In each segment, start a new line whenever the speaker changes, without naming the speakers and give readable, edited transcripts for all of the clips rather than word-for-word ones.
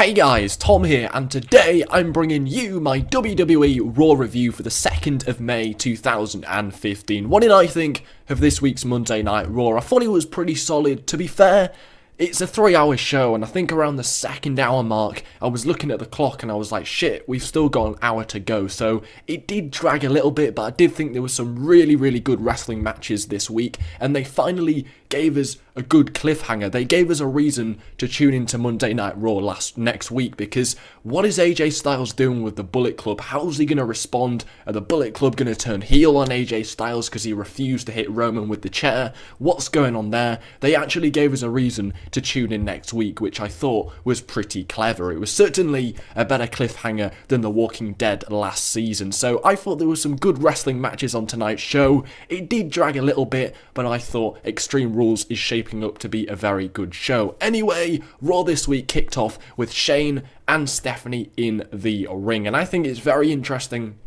Hey guys, Tom here, and today I'm bringing you my WWE RAW review for the 2nd of May 2015. What did I think of this week's Monday Night Raw? I thought it was pretty solid. To be fair, it's a 3-hour show, and I think around the 2nd hour mark, I was looking at the clock and I was like, shit, we've still got an hour to go. So it did drag a little bit, but I did think there was some really good wrestling matches this week, and they finally gave us a good cliffhanger. They gave us a reason to tune into Monday Night Raw next week, because what is AJ Styles doing with the Bullet Club? How's he going to respond? Are the Bullet Club going to turn heel on AJ Styles because he refused to hit Roman with the chair? What's going on there? They actually gave us a reason to tune in next week, which I thought was pretty clever. It was certainly a better cliffhanger than The Walking Dead last season. So I thought there were some good wrestling matches on tonight's show. It did drag a little bit, but I thought Extreme Rules is shaping up to be a very good show. Anyway, Raw this week kicked off with Shane and Stephanie in the ring, and I think it's very interesting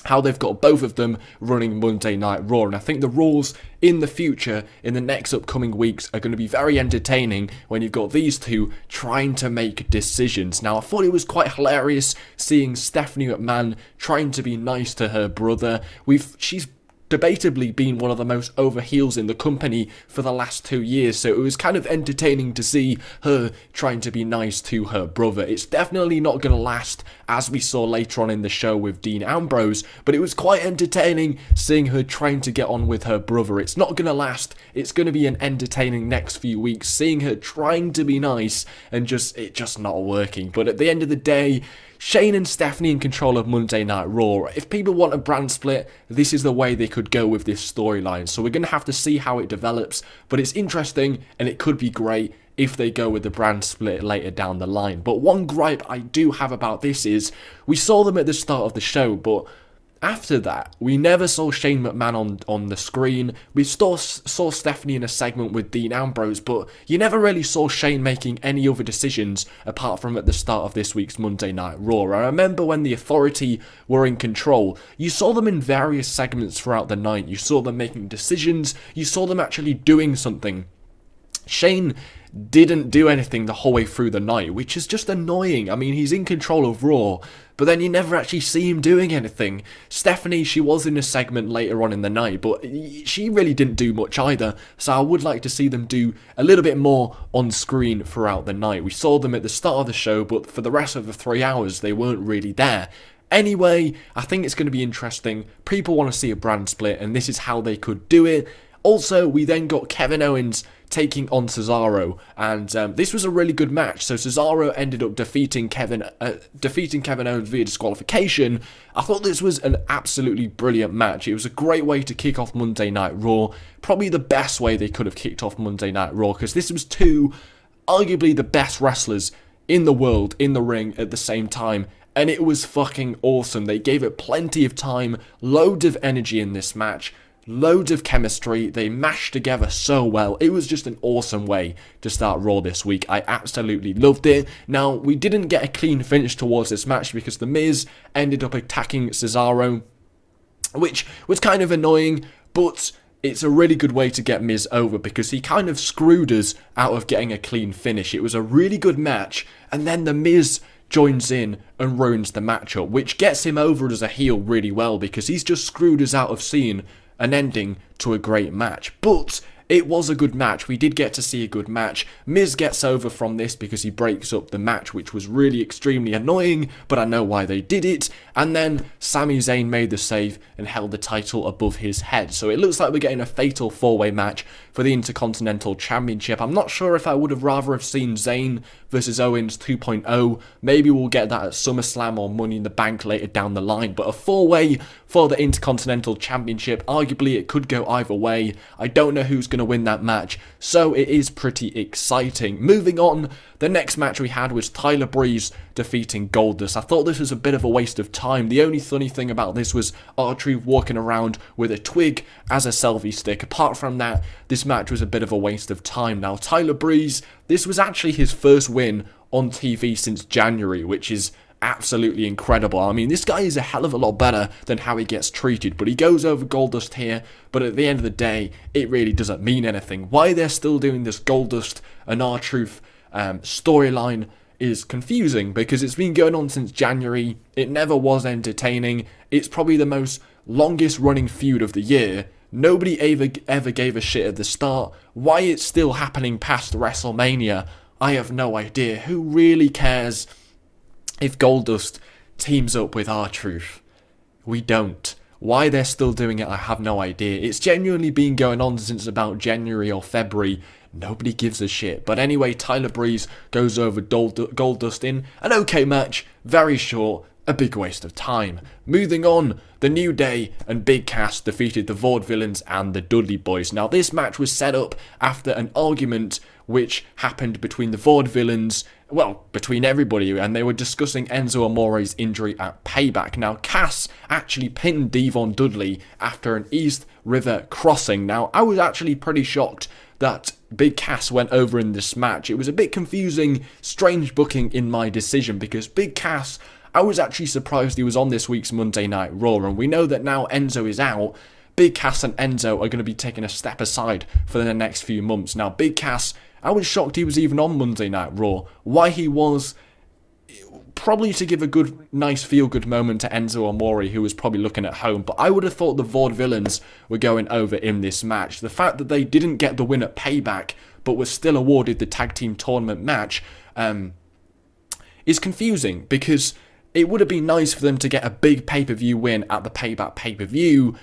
how they've got both of them running Monday Night Raw, and I think the rules in the future, in the next upcoming weeks, are going to be very entertaining when you've got these two trying to make decisions. Now, I thought it was quite hilarious seeing Stephanie McMahon trying to be nice to her brother. She's debatably been one of the most over heels in the company for the last 2 years, so it was kind of entertaining to see her trying to be nice to her brother. It's definitely not going to last, as we saw later on in the show with Dean Ambrose, but it was quite entertaining seeing her trying to get on with her brother. It's not going to last. It's going to be an entertaining next few weeks, seeing her trying to be nice and it just not working. But at the end of the day, Shane and Stephanie in control of Monday Night Raw. If people want a brand split, this is the way they could go with this storyline. So we're going to have to see how it develops, but it's interesting and it could be great if they go with the brand split later down the line. But one gripe I do have about this is, we saw them at the start of the show, but after that, we never saw Shane McMahon on the screen. We saw Stephanie in a segment with Dean Ambrose, but you never really saw Shane making any other decisions apart from at the start of this week's Monday Night Raw. I remember when the Authority were in control, you saw them in various segments throughout the night. You saw them making decisions. You saw them actually doing something. Shane didn't do anything the whole way through the night, which is just annoying. I mean, he's in control of Raw, but then you never actually see him doing anything. Stephanie, she was in a segment later on in the night, but she really didn't do much either, so I would like to see them do a little bit more on screen throughout the night. We saw them at the start of the show, but for the rest of the 3 hours, they weren't really there. Anyway, I think it's going to be interesting. People want to see a brand split, and this is how they could do it. Also, we then got Kevin Owens taking on Cesaro, and this was a really good match. So Cesaro ended up defeating Kevin Owens via disqualification. I thought this was an absolutely brilliant match. It was a great way to kick off Monday Night Raw, probably the best way they could have kicked off Monday Night Raw, because this was two, arguably the best wrestlers in the world in the ring at the same time, and it was fucking awesome. They gave it plenty of time, loads of energy in this match, loads of chemistry. They mashed together so well. It was just an awesome way to start Raw this week. I absolutely loved it. Now, we didn't get a clean finish towards this match because The Miz ended up attacking Cesaro, which was kind of annoying, but it's a really good way to get Miz over because he kind of screwed us out of getting a clean finish. It was a really good match, and then The Miz joins in and ruins the matchup, which gets him over as a heel really well because he's just screwed us out of seeing an ending to a great match. But it was a good match. We did get to see a good match. Miz gets over from this because he breaks up the match, which was really extremely annoying, but I know why they did it. And then Sami Zayn made the save and held the title above his head. So it looks like we're getting a fatal 4-way match for the Intercontinental Championship. I'm not sure if I would have rather have seen Zayn versus Owens 2.0. Maybe we'll get that at SummerSlam or Money in the Bank later down the line. But a 4-way for the Intercontinental Championship, arguably it could go either way. I don't know who's going to win that match, so it is pretty exciting. Moving on, the next match we had was Tyler Breeze defeating Goldust. I thought this was a bit of a waste of time. The only funny thing about this was R-Truth walking around with a twig as a selfie stick. Apart from that, this match was a bit of a waste of time. Now, Tyler Breeze, this was actually his first win on TV since January, which is absolutely incredible. I mean, this guy is a hell of a lot better than how he gets treated, but he goes over Goldust here, but at the end of the day, it really doesn't mean anything. Why they're still doing this Goldust and R-Truth storyline is confusing because it's been going on since January. It never was entertaining. It's probably the most longest running feud of the year. Nobody ever gave a shit at the start. Why it's still happening past WrestleMania, I have no idea. Who really cares if Goldust teams up with R-Truth? We don't. Why they're still doing it, I have no idea. It's genuinely been going on since about January or February. Nobody gives a shit. But anyway, Tyler Breeze goes over Goldust in an okay match. Very short. A big waste of time. Moving on, The New Day and Big Cass defeated the Vaudevillians and the Dudley Boys. Now, this match was set up after an argument which happened between the Vaudevillians, well, between everybody, and they were discussing Enzo Amore's injury at Payback. Now, Cass actually pinned Devon Dudley after an East River crossing. Now, I was actually pretty shocked that Big Cass went over in this match. It was a bit confusing, strange booking in my decision, because Big Cass, I was actually surprised he was on this week's Monday Night Raw, and we know that now Enzo is out. Big Cass and Enzo are going to be taking a step aside for the next few months. Now, Big Cass, I was shocked he was even on Monday Night Raw. Why he was, probably to give a good, nice feel-good moment to Enzo Amore, who was probably looking at home. But I would have thought the Vaudevillains were going over in this match. The fact that they didn't get the win at Payback, but were still awarded the tag team tournament match, is confusing, because it would have been nice for them to get a big pay-per-view win at the Payback pay-per-view,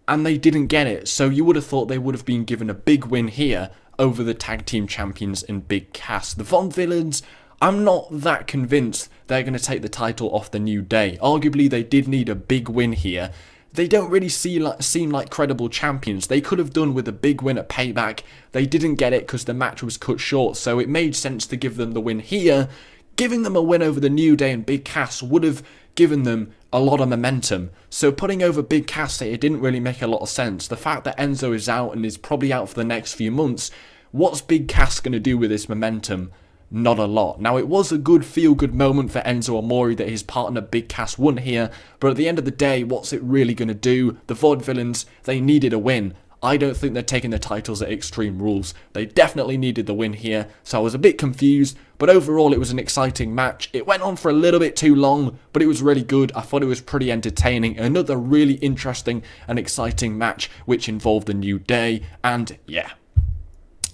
and they didn't get it. So you would have thought they would have been given a big win here over the tag team champions in Big Cass. The Vaudevillains, I'm not that convinced they're going to take the title off the New Day. Arguably, they did need a big win here. They don't really seem like credible champions. They could have done with a big win at Payback. They didn't get it because the match was cut short, so it made sense to give them the win here. Giving them a win over the New Day and Big Cass would have given them a lot of momentum. So putting over Big Cass, it didn't really make a lot of sense. The fact that Enzo is out and is probably out for the next few months, what's Big Cass going to do with this momentum? Not a lot. Now, it was a good feel-good moment for Enzo Amore that his partner Big Cass won here, but at the end of the day, what's it really going to do? The Vaudevillains, they needed a win. I don't think they're taking the titles at Extreme Rules. They definitely needed the win here, so I was a bit confused, but overall it was an exciting match. It went on for a little bit too long, but it was really good. I thought it was pretty entertaining. Another really interesting and exciting match, which involved the New Day, and yeah.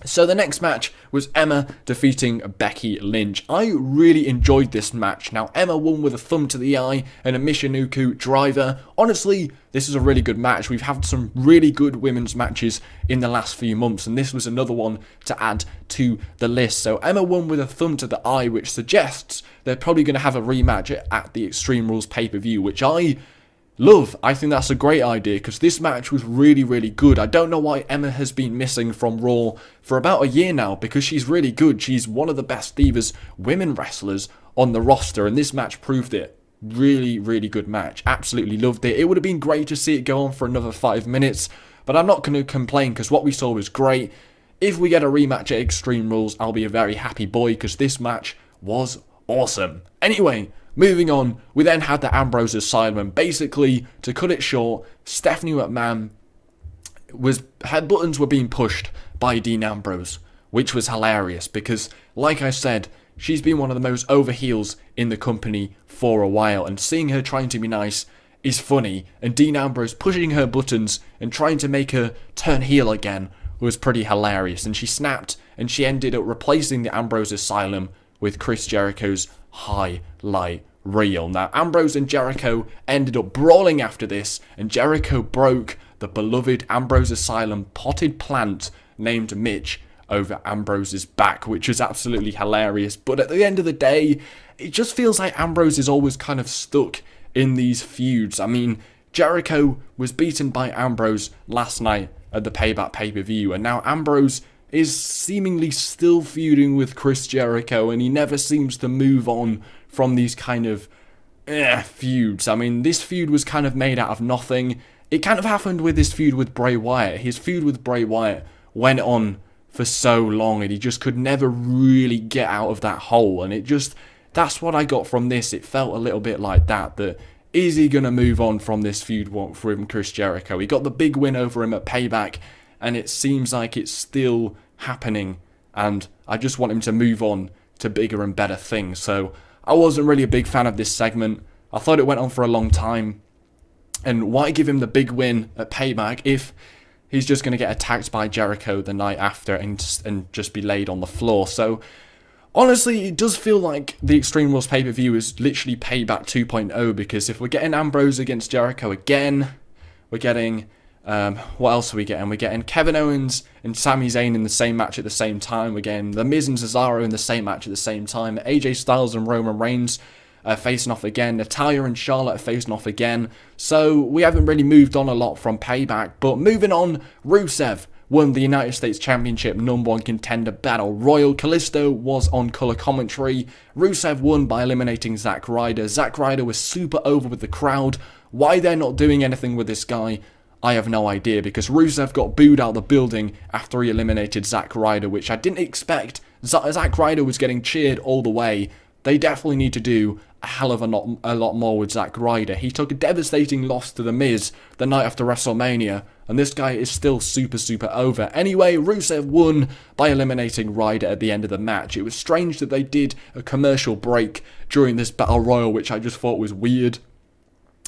So the next match was Emma defeating Becky Lynch. I really enjoyed this match. Now, Emma won with a thumb to the eye and a Michinoku driver. Honestly, this is a really good match. We've had some really good women's matches in the last few months, and this was another one to add to the list. So Emma won with a thumb to the eye, which suggests they're probably going to have a rematch at the Extreme Rules pay-per-view, which I love. I think that's a great idea, because this match was really, really good. I don't know why Emma has been missing from Raw for about a year now, because she's really good. She's one of the best Divas women wrestlers on the roster, and this match proved it. Really, really good match. Absolutely loved it. It would have been great to see it go on for another 5 minutes, but I'm not going to complain, because what we saw was great. If we get a rematch at Extreme Rules, I'll be a very happy boy, because this match was awesome. Anyway, moving on, we then had the Ambrose Asylum, and basically, to cut it short, Stephanie McMahon, her buttons were being pushed by Dean Ambrose, which was hilarious, because, like I said, she's been one of the most over heels in the company for a while, and seeing her trying to be nice is funny, and Dean Ambrose pushing her buttons and trying to make her turn heel again was pretty hilarious, and she snapped, and she ended up replacing the Ambrose Asylum with Chris Jericho's highlight reel. Now, Ambrose and Jericho ended up brawling after this, and Jericho broke the beloved Ambrose Asylum potted plant named Mitch over Ambrose's back, which was absolutely hilarious. But at the end of the day, it just feels like Ambrose is always kind of stuck in these feuds. I mean, Jericho was beaten by Ambrose last night at the Payback pay-per-view, and now Ambrose is seemingly still feuding with Chris Jericho, and he never seems to move on from these kind of feuds. I mean, this feud was kind of made out of nothing. It kind of happened with his feud with Bray Wyatt. His feud with Bray Wyatt went on for so long, and he just could never really get out of that hole, and that's what I got from this. It felt a little bit like that is he going to move on from this feud from Chris Jericho? He got the big win over him at Payback, and it seems like it's still happening, and I just want him to move on to bigger and better things. So I wasn't really a big fan of this segment. I thought it went on for a long time. And why give him the big win at Payback if he's just going to get attacked by Jericho the night after and just be laid on the floor? So honestly, it does feel like the Extreme Rules pay-per-view is literally Payback 2.0, because if we're getting Ambrose against Jericho again, we're getting, what else are we getting? We're getting Kevin Owens and Sami Zayn in the same match at the same time. We're getting The Miz and Cesaro in the same match at the same time. AJ Styles and Roman Reigns facing off again. Natalya and Charlotte are facing off again. So we haven't really moved on a lot from Payback. But moving on, Rusev won the United States Championship #1 contender battle royal. Kalisto was on colour commentary. Rusev won by eliminating Zack Ryder. Zack Ryder was super over with the crowd. Why they're not doing anything with this guy, I have no idea, because Rusev got booed out of the building after he eliminated Zack Ryder, which I didn't expect. Zack Ryder was getting cheered all the way. They definitely need to do a hell of a lot more with Zack Ryder. He took a devastating loss to The Miz the night after WrestleMania, and this guy is still super over. Anyway, Rusev won by eliminating Ryder at the end of the match. It was strange that they did a commercial break during this Battle Royal, which I just thought was weird.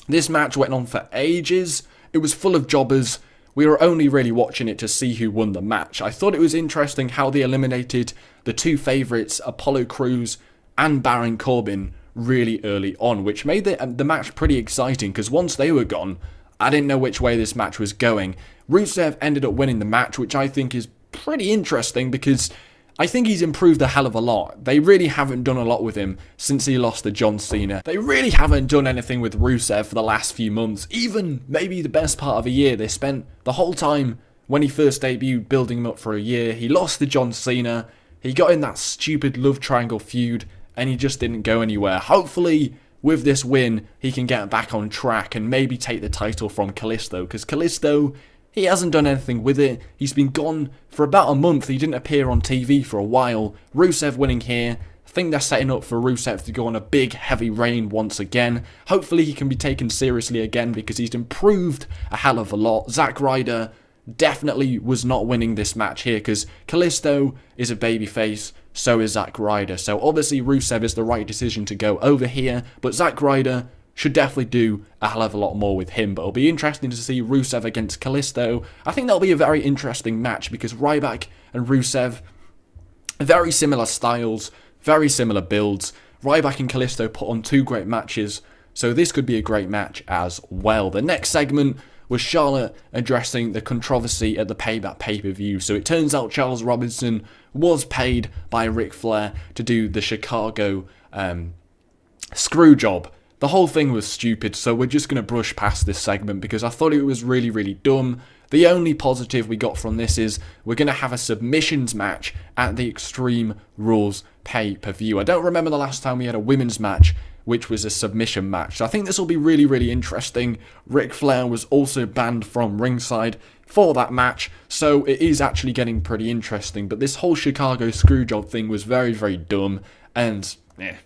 This match went on for ages. It was full of jobbers. We were only really watching it to see who won the match. I thought it was interesting how they eliminated the two favourites, Apollo Crews and Baron Corbin, really early on, which made the match pretty exciting, because once they were gone, I didn't know which way this match was going. Rusev ended up winning the match, which I think is pretty interesting, because I think he's improved a hell of a lot. They really haven't done a lot with him since he lost to John Cena. They really haven't done anything with Rusev for the last few months, even maybe the best part of a year. They spent the whole time when he first debuted building him up for a year. He lost to John Cena, he got in that stupid love triangle feud, and he just didn't go anywhere. Hopefully, with this win, he can get back on track and maybe take the title from Kalisto, because Kalisto, he hasn't done anything with it. He's been gone for about a month. He didn't appear on TV for a while. Rusev winning here. I think they're setting up for Rusev to go on a big, heavy reign once again. Hopefully, he can be taken seriously again, because he's improved a hell of a lot. Zack Ryder definitely was not winning this match here, because Kalisto is a babyface, so is Zack Ryder. So obviously Rusev is the right decision to go over here, but Zack Ryder should definitely do a hell of a lot more with him. But it'll be interesting to see Rusev against Kalisto. I think that'll be a very interesting match, because Ryback and Rusev, very similar styles, very similar builds. Ryback and Kalisto put on two great matches, so this could be a great match as well. The next segment was Charlotte addressing the controversy at the Payback pay-per-view. So it turns out Charles Robinson was paid by Ric Flair to do the Chicago screw job. The whole thing was stupid, so we're just going to brush past this segment, because I thought it was really dumb. The only positive we got from this is we're going to have a submissions match at the Extreme Rules pay-per-view. I don't remember the last time we had a women's match which was a submission match. So I think this will be really interesting. Ric Flair was also banned from ringside for that match, so it is actually getting pretty interesting. But this whole Chicago screwjob thing was very dumb and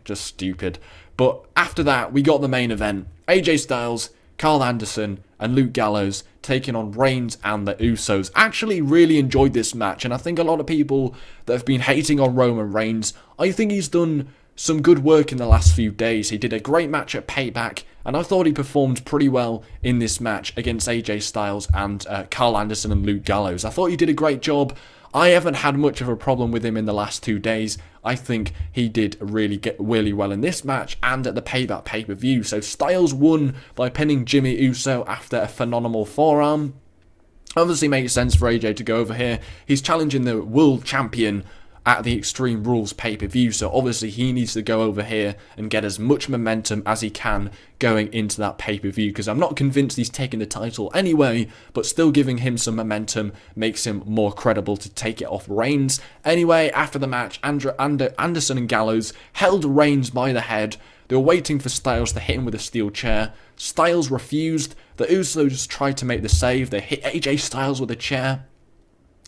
just stupid. But after that, we got the main event. AJ Styles, Carl Anderson, and Luke Gallows taking on Reigns and the Usos. Actually really enjoyed this match, and I think a lot of people that have been hating on Roman Reigns, I think he's done some good work in the last few days. He did a great match at Payback, and I thought he performed pretty well in this match against AJ Styles and Carl Anderson and Luke Gallows. I thought he did a great job. I haven't had much of a problem with him in the last 2 days. I think he did really well in this match and at the Payback pay-per-view. So Styles won by pinning Jimmy Uso after a phenomenal forearm. Obviously makes sense for AJ to go over here. He's challenging the world champion at the Extreme Rules pay-per-view, so obviously he needs to go over here and get as much momentum as he can going into that pay-per-view, because I'm not convinced he's taking the title anyway, but still giving him some momentum makes him more credible to take it off Reigns. Anyway, after the match, Anderson and Gallows held Reigns by the head. They were waiting for Styles to hit him with a steel chair. Styles refused. The Usos tried to make the save. They hit AJ Styles with a chair.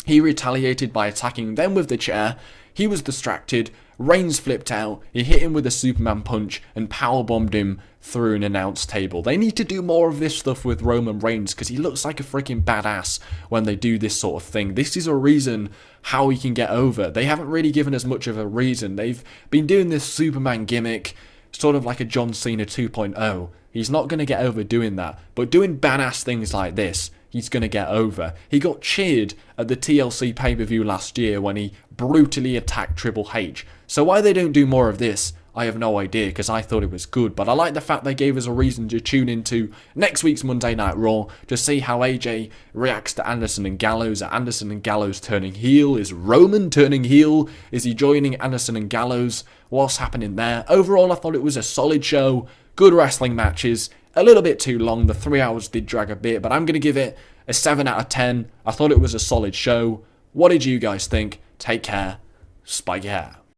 He retaliated by attacking them with the chair. He was distracted. Reigns flipped out, he hit him with a Superman punch and powerbombed him through an announce table. They need to do more of this stuff with Roman Reigns because he looks like a freaking badass when they do this sort of thing. This is a reason how he can get over. They haven't really given us much of a reason. They've been doing this Superman gimmick, sort of like a John Cena 2.0. He's not going to get over doing that, but doing badass things like this, he's going to get over. He got cheered at the TLC pay-per-view last year when he brutally attacked Triple H. So why they don't do more of this, I have no idea, because I thought it was good. But I like the fact they gave us a reason to tune into next week's Monday Night Raw to see how AJ reacts to Anderson and Gallows. Are Anderson and Gallows turning heel? Is Roman turning heel? Is he joining Anderson and Gallows? What's happening there? Overall, I thought it was a solid show. Good wrestling matches. A little bit too long. The 3 hours did drag a bit, but I'm going to give it a 7 out of 10. I thought it was a solid show. What did you guys think? Take care. Spike your hair.